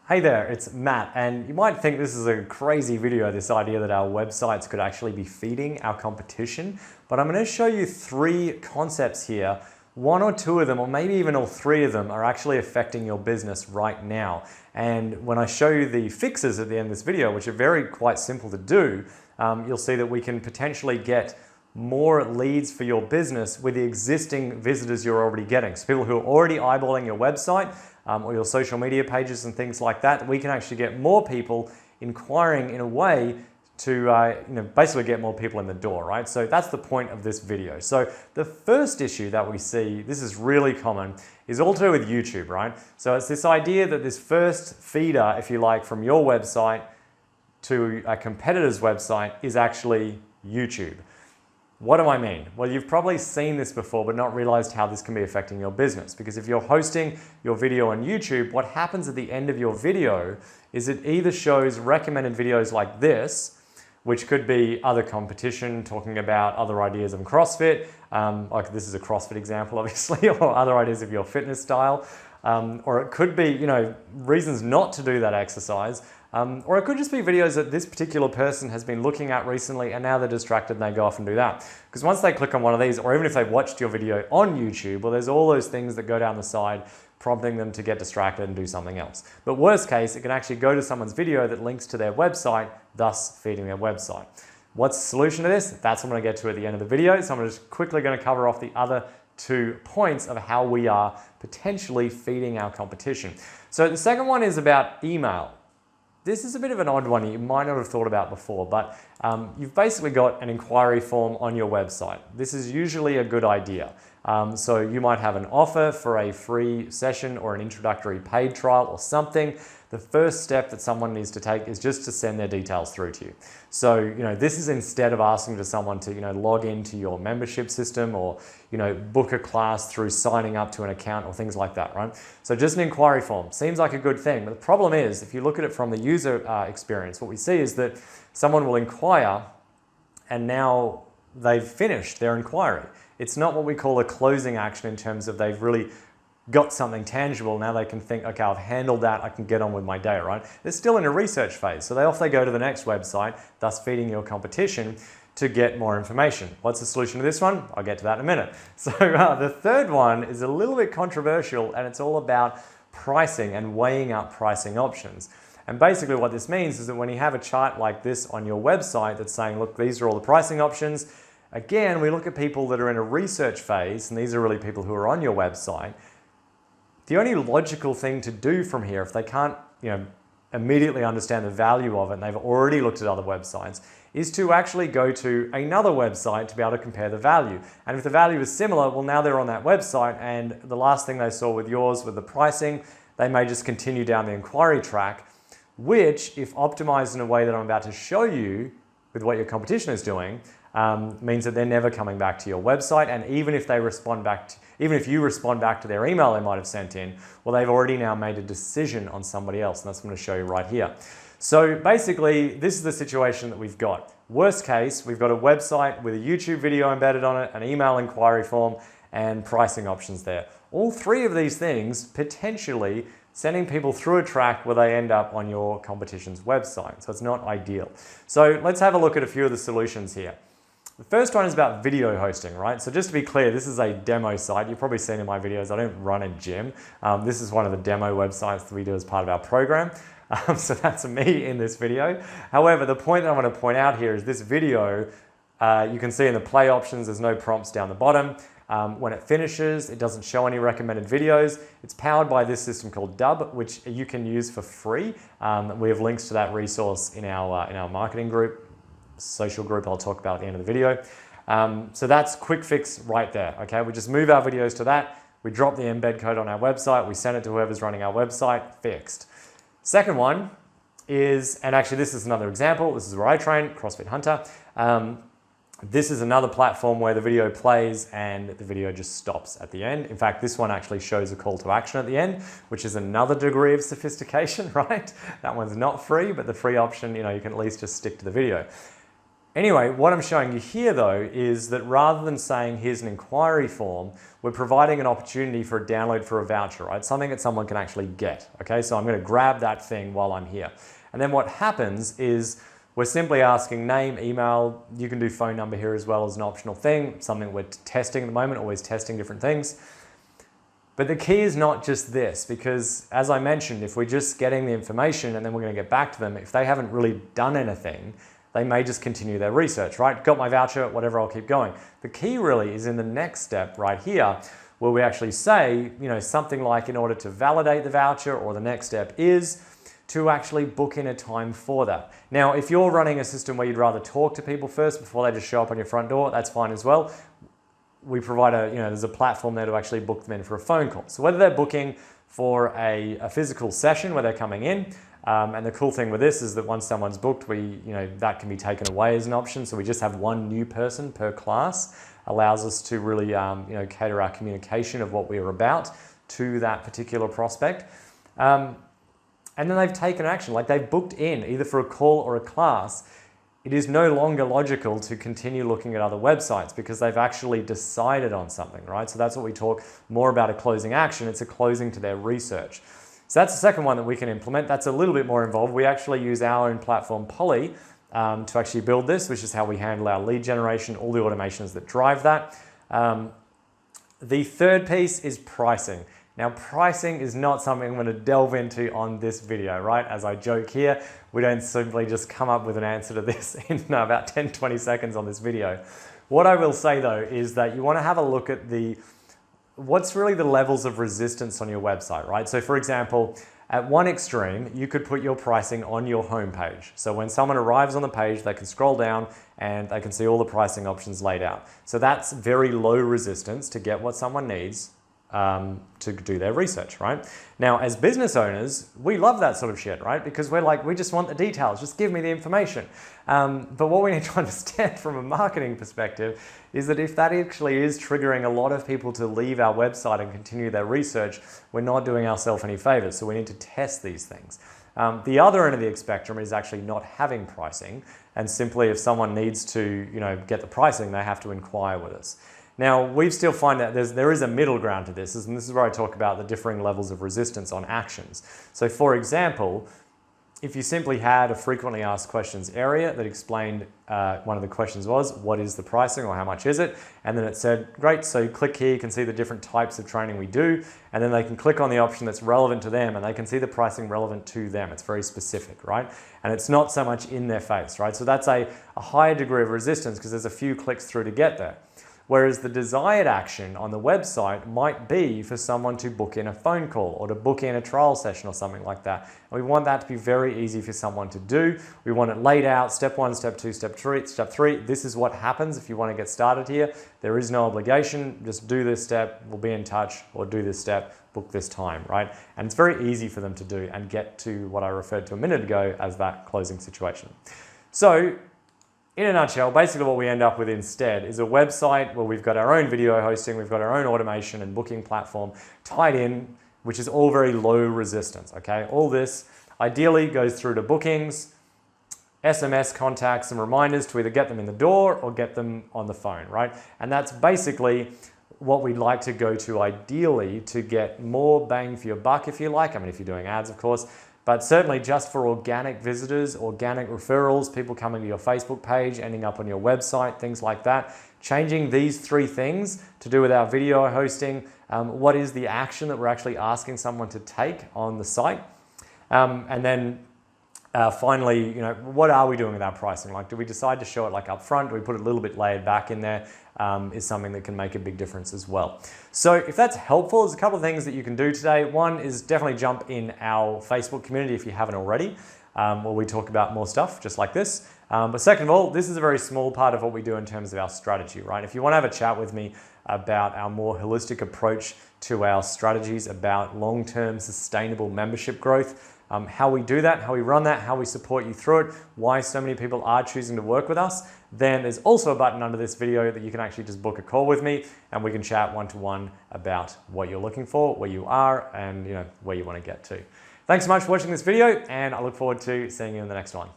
Hey there, it's Matt, and you might think this is a crazy video, this idea that our websites could actually be feeding our competition, but I'm going to show you three concepts here. One or two of them, or maybe even all three of them, are actually affecting your business right now. And when I show you the fixes at the end of this video, which are quite simple to do, you'll see that we can potentially get more leads for your business with the existing visitors you're already getting. So people who are already eyeballing your website or your social media pages and things like that, we can actually get more people inquiring in a way to basically get more people in the door, right? So that's the point of this video. So the first issue that we see, this is really common, is all to do with YouTube, right? So it's this idea that this first feeder, if you like, from your website to a competitor's website is actually YouTube. What do I mean? Well, you've probably seen this before, but not realized how this can be affecting your business. Because if you're hosting your video on YouTube, what happens at the end of your video is it either shows recommended videos like this, which could be other competition talking about other ideas of CrossFit, like this is a CrossFit example, obviously, or other ideas of your fitness style. Or it could be, reasons not to do that exercise. Or it could just be videos that this particular person has been looking at recently and now they're distracted and they go off and do that. Because once they click on one of these, or even if they've watched your video on YouTube, well, there's all those things that go down the side prompting them to get distracted and do something else. But worst case, it can actually go to someone's video that links to their website, thus feeding their website. What's the solution to this? That's what I'm going to get to at the end of the video. So I'm just quickly going to cover off the other 2 points of how we are potentially feeding our competition. So the second one is about email. This is a bit of an odd one you might not have thought about before, but you've basically got an inquiry form on your website. This is usually a good idea. So you might have an offer for a free session or an introductory paid trial or something. The first step that someone needs to take is just to send their details through to you. So, this is instead of asking to someone to, log into your membership system or, book a class through signing up to an account or things like that, right? So just an inquiry form seems like a good thing, but the problem is if you look at it from the user experience, what we see is that someone will inquire and now they've finished their inquiry. It's not what we call a closing action in terms of they've really got something tangible. Now they can think, okay, I've handled that, I can get on with my day, right? They're still in a research phase. So they go to the next website, thus feeding your competition to get more information. What's the solution to this one? I'll get to that in a minute. So the third one is a little bit controversial and it's all about pricing and weighing up pricing options. And basically what this means is that when you have a chart like this on your website that's saying, look, these are all the pricing options. Again, we look at people that are in a research phase, and these are really people who are on your website. The only logical thing to do from here, if they can't immediately understand the value of it and they've already looked at other websites, is to actually go to another website to be able to compare the value. And if the value is similar, well, now they're on that website and the last thing they saw with yours, with the pricing, they may just continue down the inquiry track, which, if optimized in a way that I'm about to show you with what your competition is doing, means that they're never coming back to your website. And even if they respond back to, even if you respond back to their email they might have sent in, well, they've already now made a decision on somebody else. And that's what I'm going to show you right here. So basically, this is the situation that we've got. Worst case, we've got a website with a YouTube video embedded on it, an email inquiry form, and pricing options there. All three of these things potentially sending people through a track where they end up on your competition's website. So it's not ideal. So let's have a look at a few of the solutions here. The first one is about video hosting, right? So just to be clear, this is a demo site. You've probably seen in my videos, I don't run a gym. This is one of the demo websites that we do as part of our program. So that's me in this video. However, the point that I want to point out here is this video, you can see in the play options, there's no prompts down the bottom. When it finishes, it doesn't show any recommended videos. It's powered by this system called Dub, which you can use for free. We have links to that resource in our marketing group, social group I'll talk about at the end of the video. So that's quick fix right there, okay? We just move our videos to that, we drop the embed code on our website, we send it to whoever's running our website, fixed. Second one is, and actually this is another example, this is where I train, CrossFit Hunter. This is another platform where the video plays and the video just stops at the end. In fact, this one actually shows a call to action at the end, which is another degree of sophistication, right? That one's not free, but the free option, you can at least just stick to the video. Anyway, what I'm showing you here though is that rather than saying here's an inquiry form, we're providing an opportunity for a download for a voucher, right? Something that someone can actually get, okay? So I'm gonna grab that thing while I'm here. And then what happens is we're simply asking name, email, you can do phone number here as well as an optional thing, something we're testing at the moment, always testing different things. But the key is not just this, because as I mentioned, if we're just getting the information and then we're gonna get back to them, if they haven't really done anything, they may just continue their research, right? Got my voucher, whatever, I'll keep going. The key really is in the next step right here, where we actually say, something like in order to validate the voucher, or the next step is to actually book in a time for that. Now, if you're running a system where you'd rather talk to people first before they just show up on your front door, that's fine as well. We provide there's a platform there to actually book them in for a phone call. So whether they're booking for a physical session where they're coming in, and the cool thing with this is that once someone's booked, that can be taken away as an option. So we just have one new person per class, allows us to really cater our communication of what we're about to that particular prospect. And then they've taken action, like they've booked in either for a call or a class. It is no longer logical to continue looking at other websites because they've actually decided on something, right? So that's what we talk more about, a closing action. It's a closing to their research. So that's the second one that we can implement. That's a little bit more involved. We actually use our own platform, Polly, to actually build this, which is how we handle our lead generation, all the automations that drive that. The third piece is pricing. Now, pricing is not something I'm going to delve into on this video, right? As I joke here, we don't simply just come up with an answer to this in about 10, 20 seconds on this video. What I will say though is that you want to have a look at what's really the levels of resistance on your website, right? So for example, at one extreme, you could put your pricing on your homepage. So when someone arrives on the page, they can scroll down and they can see all the pricing options laid out. So that's very low resistance to get what someone needs to do their research, right? Now, as business owners, we love that sort of shit, right? Because we're like, we just want the details, just give me the information. But what we need to understand from a marketing perspective is that if that actually is triggering a lot of people to leave our website and continue their research, we're not doing ourselves any favors. So we need to test these things. The other end of the spectrum is actually not having pricing, and simply if someone needs to, get the pricing, they have to inquire with us. Now, we still find that there is a middle ground to this, and this is where I talk about the differing levels of resistance on actions. So for example, if you simply had a frequently asked questions area that explained, one of the questions was, what is the pricing or how much is it? And then it said, great, so you click here, you can see the different types of training we do, and then they can click on the option that's relevant to them and they can see the pricing relevant to them. It's very specific, right? And it's not so much in their face, right? So that's a higher degree of resistance because there's a few clicks through to get there. Whereas the desired action on the website might be for someone to book in a phone call or to book in a trial session or something like that. And we want that to be very easy for someone to do. We want it laid out, step 1, step 2, step 3. This is what happens if you want to get started here. There is no obligation, just do this step, we'll be in touch, or do this step, book this time, right? And it's very easy for them to do and get to what I referred to a minute ago as that closing situation. So, in a nutshell, basically what we end up with instead is a website where we've got our own video hosting, we've got our own automation and booking platform tied in, which is all very low resistance, okay? All this ideally goes through to bookings, SMS contacts and reminders to either get them in the door or get them on the phone, right? And that's basically what we'd like to go to ideally to get more bang for your buck, if you like. I mean, if you're doing ads, of course, but certainly just for organic visitors, organic referrals, people coming to your Facebook page, ending up on your website, things like that. Changing these 3 things to do with our video hosting, what is the action that we're actually asking someone to take on the site? And then finally, what are we doing with our pricing? Like, do we decide to show it like up front? Do we put it a little bit layered back in there? Is something that can make a big difference as well. So if that's helpful, there's a couple of things that you can do today. One is definitely jump in our Facebook community if you haven't already, where we talk about more stuff just like this. But second of all, this is a very small part of what we do in terms of our strategy, right? If you want to have a chat with me about our more holistic approach to our strategies about long-term sustainable membership growth, how we do that, how we run that, how we support you through it, why so many people are choosing to work with us, then there's also a button under this video that you can actually just book a call with me and we can chat one-to-one about what you're looking for, where you are, and where you want to get to. Thanks so much for watching this video, and I look forward to seeing you in the next one.